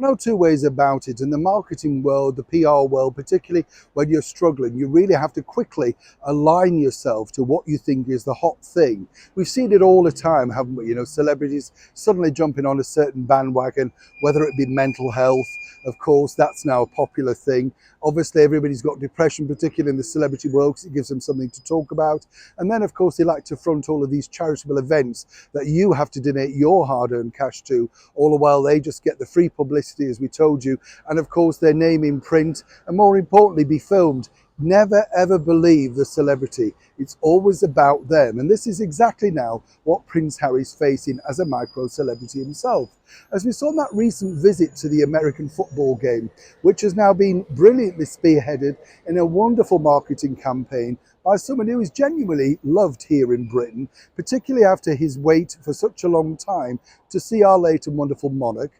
No two ways about it. In the marketing world, the PR world, particularly when you're struggling, you really have to quickly align yourself to what you think is the hot thing. We've seen it all the time, haven't we? You know, celebrities suddenly jumping on a certain bandwagon, whether it be mental health. Of course, that's now a popular thing. Obviously, everybody's got depression, particularly in the celebrity world, because it gives them something to talk about. And then, of course, they like to front all of these charitable events that you have to donate your hard-earned cash to, all the while they just get the free publicity, as we told you, and of course their name in print, and more importantly, be filmed. Never ever believe the celebrity. It's always about them. And this is exactly now what Prince Harry's facing as a micro celebrity himself. As we saw in that recent visit to the American football game, which has now been brilliantly spearheaded in a wonderful marketing campaign by someone who is genuinely loved here in Britain, particularly after his wait for such a long time to see our late and wonderful monarch,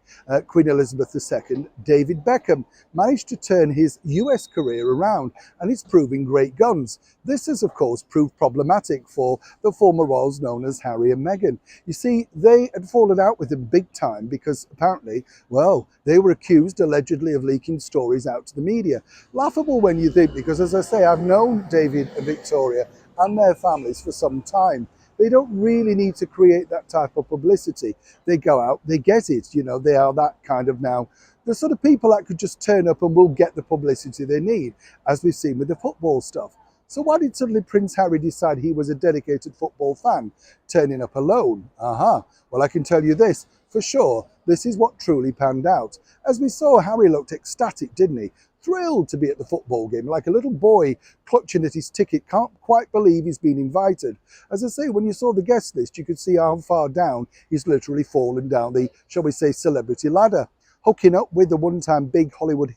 Queen Elizabeth II, David Beckham, managed to turn his US career around, and it's proving great guns. This has, of course, proved problematic for the former royals known as Harry and Meghan. You see, they had fallen out with him big time because apparently, well, they were accused allegedly of leaking stories out to the media. Laughable when you think, because as I say, I've known David and Victoria and their families for some time. They don't really need to create that type of publicity. They go out, they get it, you know, they are that kind of now, the sort of people that could just turn up and will get the publicity they need, as we've seen with the football stuff. So why did suddenly Prince Harry decide he was a dedicated football fan, turning up alone? Aha, well I can tell you this, for sure, this is what truly panned out. As we saw, Harry looked ecstatic, didn't he? Thrilled to be at the football game, like a little boy clutching at his ticket, can't quite believe he's been invited. As I say, when you saw the guest list, you could see how far down he's literally fallen down the, shall we say, celebrity ladder. Hooking up with the one-time big Hollywood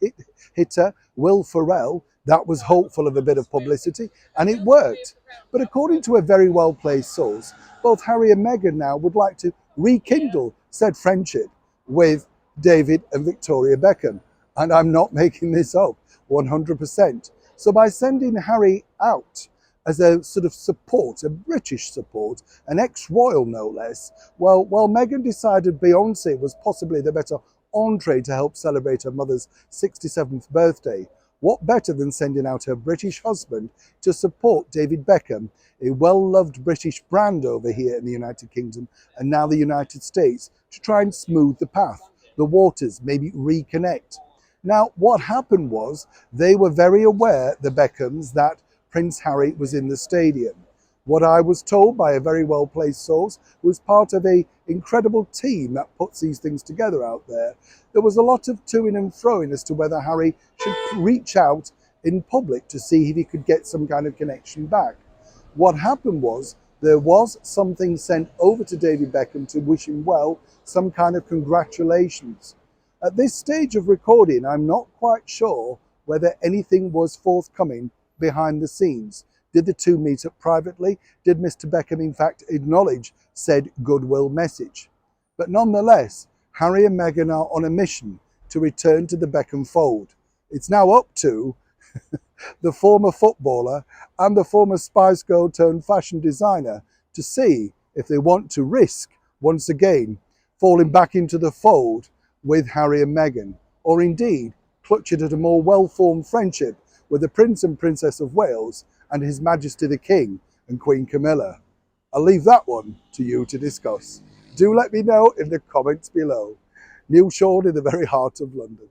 hitter, Will Ferrell, that was hopeful of a bit of publicity, and it worked. But according to a very well-placed source, both Harry and Meghan now would like to rekindle said friendship with David and Victoria Beckham. And I'm not making this up, 100%. So by sending Harry out as a sort of support, a British support, an ex-royal no less, well, Meghan decided Beyonce was possibly the better entree to help celebrate her mother's 67th birthday. What better than sending out her British husband to support David Beckham, a well-loved British brand over here in the United Kingdom and now the United States, to try and smooth the path, the waters, maybe reconnect. Now, what happened was they were very aware, the Beckhams, that Prince Harry was in the stadium. What I was told by a very well-placed source was part of an incredible team that puts these things together out there. There was a lot of toing and froing as to whether Harry should reach out in public to see if he could get some kind of connection back. What happened was there was something sent over to David Beckham to wish him well, some kind of congratulations. At this stage of recording, I'm not quite sure whether anything was forthcoming behind the scenes. Did the two meet up privately? Did Mr. Beckham in fact acknowledge said goodwill message? But nonetheless, Harry and Meghan are on a mission to return to the Beckham fold. It's now up to the former footballer and the former Spice Girl turned fashion designer to see if they want to risk, once again, falling back into the fold with Harry and Meghan, or indeed clutching at a more well-formed friendship with the Prince and Princess of Wales and His Majesty the King and Queen Camilla. I'll leave that one to you to discuss. Do let me know in the comments below. Neil Sean in the very heart of London.